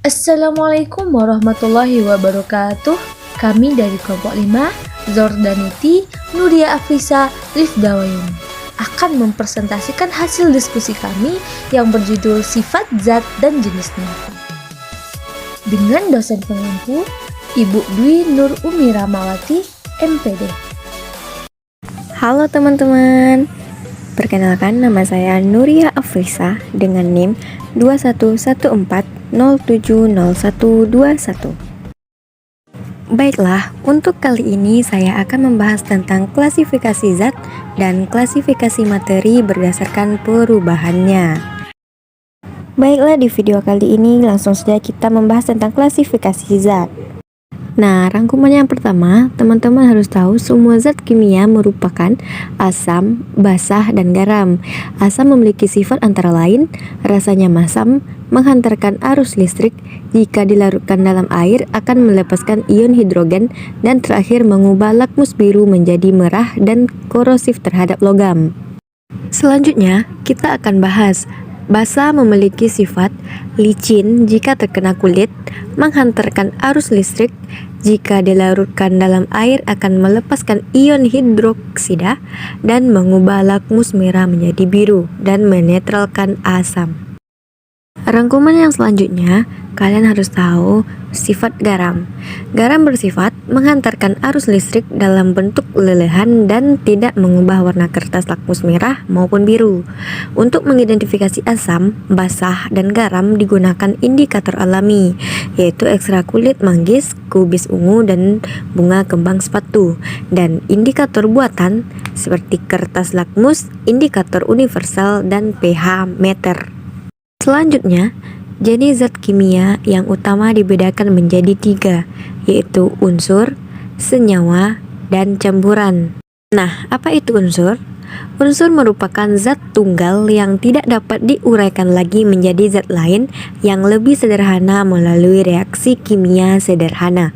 Assalamualaikum warahmatullahi wabarakatuh. Kami dari kelompok 5, Zordanuti, Nuria Afrisa, Rifdawayuni akan mempresentasikan hasil diskusi kami yang berjudul Sifat Zat dan Jenisnya dengan dosen pengampu Ibu Dwi Nur Umi Ramawati, MPD. Halo teman-teman, perkenalkan nama saya Nuria Afrisa dengan NIM 2114070121. Baiklah, untuk kali ini saya akan membahas tentang klasifikasi zat dan klasifikasi materi berdasarkan perubahannya. Baiklah, di video kali ini langsung saja kita membahas tentang klasifikasi zat. Nah, rangkuman yang pertama, teman-teman harus tahu semua zat kimia merupakan asam, basah, dan garam. Asam memiliki sifat antara lain, rasanya masam, menghantarkan arus listrik, jika dilarutkan dalam air akan melepaskan ion hidrogen, dan terakhir mengubah lakmus biru menjadi merah dan korosif terhadap logam. Selanjutnya, kita akan bahas basah memiliki sifat licin jika terkena kulit, menghantarkan arus listrik, jika dilarutkan dalam air akan melepaskan ion hidroksida dan mengubah lakmus merah menjadi biru dan menetralkan asam. Rangkuman yang selanjutnya, kalian harus tahu sifat garam. Garam bersifat menghantarkan arus listrik dalam bentuk lelehan dan tidak mengubah warna kertas lakmus merah maupun biru. Untuk mengidentifikasi asam, basah, dan garam digunakan indikator alami, yaitu ekstrak kulit manggis, kubis ungu, dan bunga kembang sepatu. Dan indikator buatan seperti kertas lakmus, indikator universal, dan pH meter. Selanjutnya, jenis zat kimia yang utama dibedakan menjadi 3, yaitu unsur, senyawa, dan campuran. Nah, apa itu unsur? Unsur merupakan zat tunggal yang tidak dapat diuraikan lagi menjadi zat lain yang lebih sederhana melalui reaksi kimia sederhana.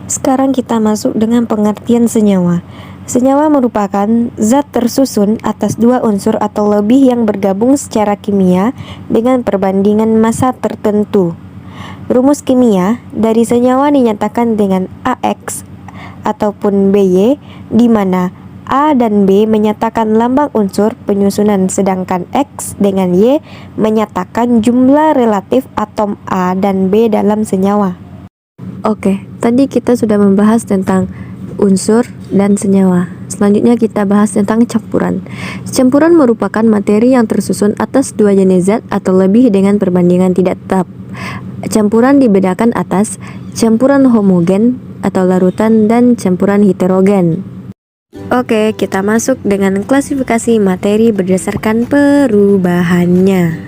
Sekarang kita masuk dengan pengertian senyawa. Senyawa merupakan zat tersusun atas 2 unsur atau lebih yang bergabung secara kimia dengan perbandingan massa tertentu. Rumus kimia dari senyawa dinyatakan dengan AX ataupun BY, di mana A dan B menyatakan lambang unsur penyusunan, sedangkan X dengan Y menyatakan jumlah relatif atom A dan B dalam senyawa. Oke, tadi kita sudah membahas tentang unsur dan senyawa. Selanjutnya kita bahas tentang campuran. Campuran merupakan materi yang tersusun atas 2 jenis zat atau lebih dengan perbandingan tidak tetap. Campuran dibedakan atas campuran homogen atau larutan dan campuran heterogen. Oke, kita masuk dengan klasifikasi materi berdasarkan perubahannya.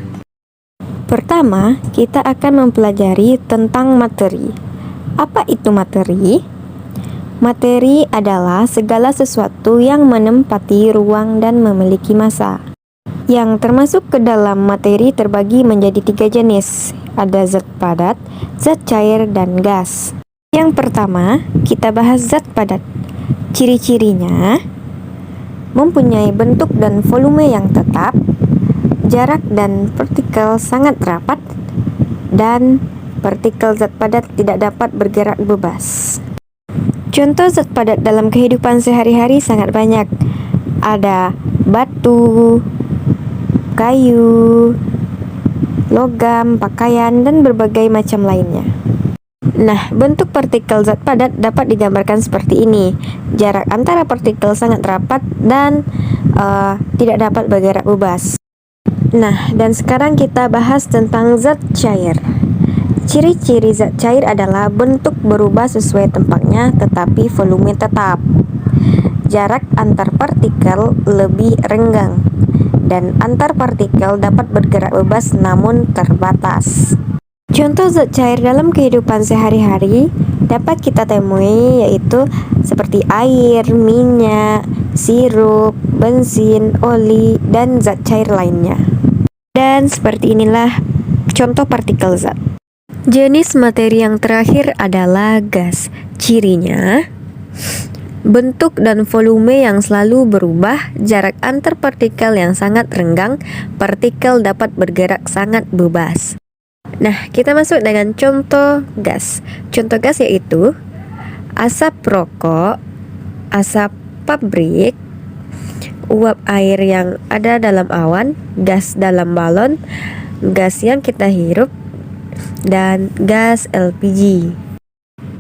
Pertama, kita akan mempelajari tentang materi. Apa itu materi? Materi adalah segala sesuatu yang menempati ruang dan memiliki massa. Yang termasuk ke dalam materi terbagi menjadi 3 jenis. Ada zat padat, zat cair, dan gas. Yang pertama, kita bahas zat padat. Ciri-cirinya mempunyai bentuk dan volume yang tetap, jarak dan partikel sangat rapat, dan partikel zat padat tidak dapat bergerak bebas. Contoh zat padat dalam kehidupan sehari-hari sangat banyak. Ada batu, kayu, logam, pakaian, dan berbagai macam lainnya. Nah, bentuk partikel zat padat dapat digambarkan seperti ini. Jarak antara partikel sangat rapat dan tidak dapat bergerak bebas. Nah, dan sekarang kita bahas tentang zat cair. Ciri-ciri zat cair adalah bentuk berubah sesuai tempatnya tetapi volume tetap. Jarak antar partikel lebih renggang dan antar partikel dapat bergerak bebas namun terbatas. Contoh zat cair dalam kehidupan sehari-hari dapat kita temui yaitu seperti air, minyak, sirup, bensin, oli, dan zat cair lainnya. Dan seperti inilah contoh partikel zat. Jenis materi yang terakhir adalah gas. Cirinya, bentuk dan volume yang selalu berubah, jarak antar partikel yang sangat renggang, partikel dapat bergerak sangat bebas. Nah, kita masuk dengan contoh gas. Contoh gas yaitu asap rokok, asap pabrik, uap air yang ada dalam awan, gas dalam balon, gas yang kita hirup, dan gas LPG.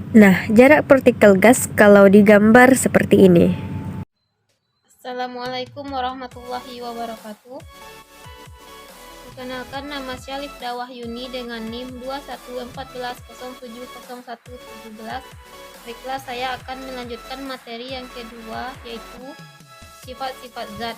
Nah, jarak partikel gas kalau digambar seperti ini. Assalamualaikum warahmatullahi wabarakatuh. Perkenalkan, nama saya Lifda Wahyuni dengan NIM 2114070117. Baiklah, saya akan melanjutkan materi yang kedua, yaitu sifat-sifat zat.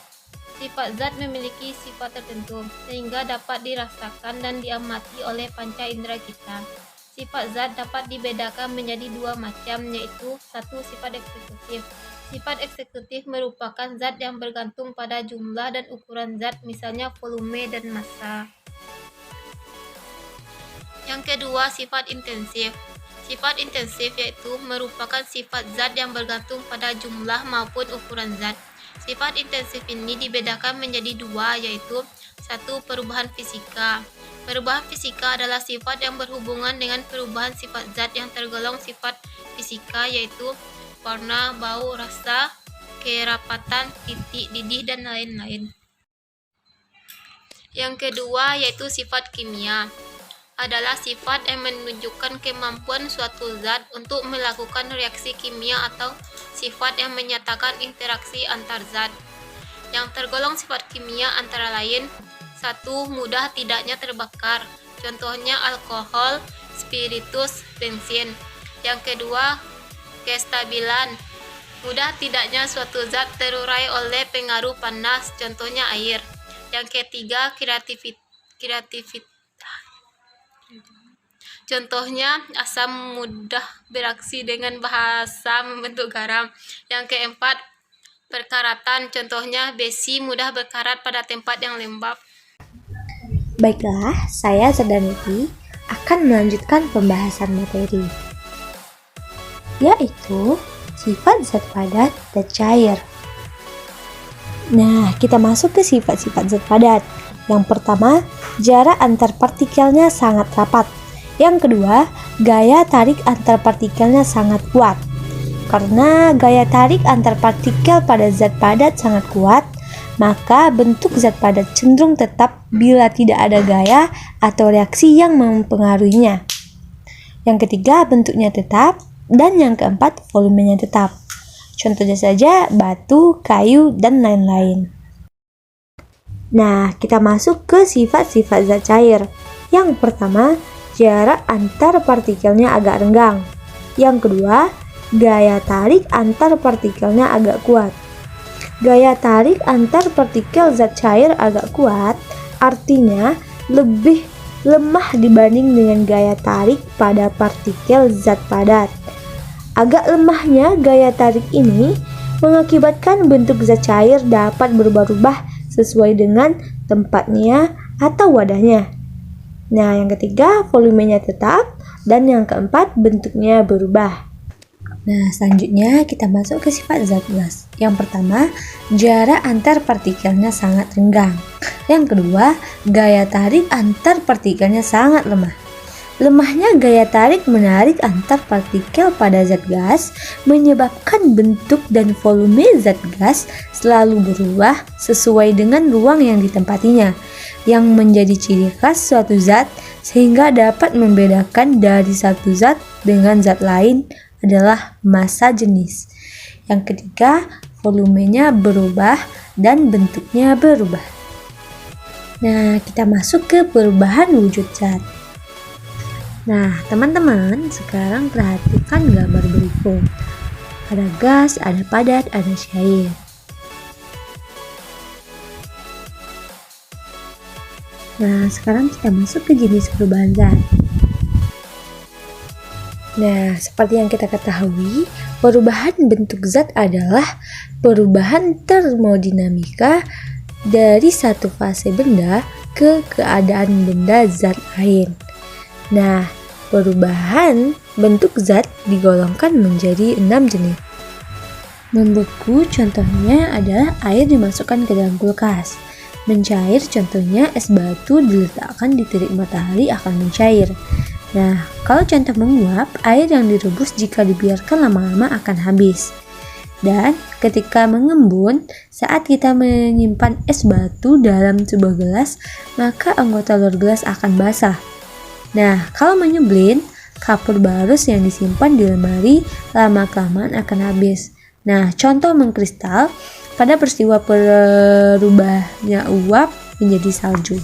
Sifat zat memiliki sifat tertentu sehingga dapat dirasakan dan diamati oleh panca indera kita. Sifat zat dapat dibedakan menjadi dua macam, yaitu satu, sifat eksekutif. Sifat eksekutif merupakan zat yang bergantung pada jumlah dan ukuran zat, misalnya volume dan massa. Yang kedua, sifat intensif. Sifat intensif yaitu merupakan sifat zat yang bergantung pada jumlah maupun ukuran zat. Sifat intensif ini dibedakan menjadi dua, yaitu satu, perubahan fisika. Perubahan fisika adalah sifat yang berhubungan dengan perubahan sifat zat yang tergolong sifat fisika, yaitu warna, bau, rasa, kerapatan, titik, didih, dan lain-lain. Yang kedua yaitu sifat kimia. Adalah sifat yang menunjukkan kemampuan suatu zat untuk melakukan reaksi kimia atau sifat yang menyatakan interaksi antar zat. Yang tergolong sifat kimia antara lain: satu, mudah tidaknya terbakar. Contohnya alkohol, spiritus, bensin. Yang kedua, kestabilan. Mudah tidaknya suatu zat terurai oleh pengaruh panas, contohnya air. Yang ketiga, kreativitas. Contohnya asam mudah bereaksi dengan basa membentuk garam. Yang keempat, perkaratan. Contohnya besi mudah berkarat pada tempat yang lembab. Baiklah, saya Zardanity akan melanjutkan pembahasan materi, yaitu sifat zat padat dan cair. Nah, kita masuk ke sifat-sifat zat padat. Yang pertama, jarak antar partikelnya sangat rapat. Yang kedua, gaya tarik antar partikelnya sangat kuat. Karena gaya tarik antar partikel pada zat padat sangat kuat, maka bentuk zat padat cenderung tetap bila tidak ada gaya atau reaksi yang mempengaruhinya. Yang ketiga, bentuknya tetap. Dan yang keempat, volumenya tetap. Contohnya saja batu, kayu, dan lain-lain. Nah, kita masuk ke sifat-sifat zat cair. Yang pertama, jarak antar partikelnya agak renggang. Yang kedua, gaya tarik antar partikelnya agak kuat. Gaya tarik antar partikel zat cair agak kuat artinya lebih lemah dibanding dengan gaya tarik pada partikel zat padat. Agak lemahnya gaya tarik ini mengakibatkan bentuk zat cair dapat berubah-ubah sesuai dengan tempatnya atau wadahnya. Nah, yang ketiga, volumenya tetap, dan yang keempat, bentuknya berubah. Nah, selanjutnya kita masuk ke sifat zat gas. Yang pertama, jarak antar partikelnya sangat renggang. Yang kedua, gaya tarik antar partikelnya sangat lemah. Lemahnya gaya tarik menarik antar partikel pada zat gas menyebabkan bentuk dan volume zat gas selalu berubah sesuai dengan ruang yang ditempatinya, yang menjadi ciri khas suatu zat sehingga dapat membedakan dari satu zat dengan zat lain adalah massa jenis. Yang ketiga, volumenya berubah dan bentuknya berubah. Nah, kita masuk ke perubahan wujud zat. Nah, teman-teman, sekarang perhatikan gambar berikut. Ada gas, ada padat, ada cair. Nah, sekarang kita masuk ke jenis perubahan zat. Nah, seperti yang kita ketahui, perubahan bentuk zat adalah perubahan termodinamika dari satu fase benda ke keadaan benda zat lain. Nah, perubahan bentuk zat digolongkan menjadi 6 jenis. Membeku contohnya adalah air dimasukkan ke dalam kulkas. Mencair contohnya es batu diletakkan di terik matahari akan mencair. Nah, kalau contoh menguap, air yang direbus jika dibiarkan lama-lama akan habis. Dan ketika mengembun, saat kita menyimpan es batu dalam sebuah gelas, maka anggota luar gelas akan basah. Nah, kalau menyublin, kapur barus yang disimpan di lemari lama-kelamaan akan habis. Nah, contoh mengkristal pada peristiwa berubahnya uap menjadi salju.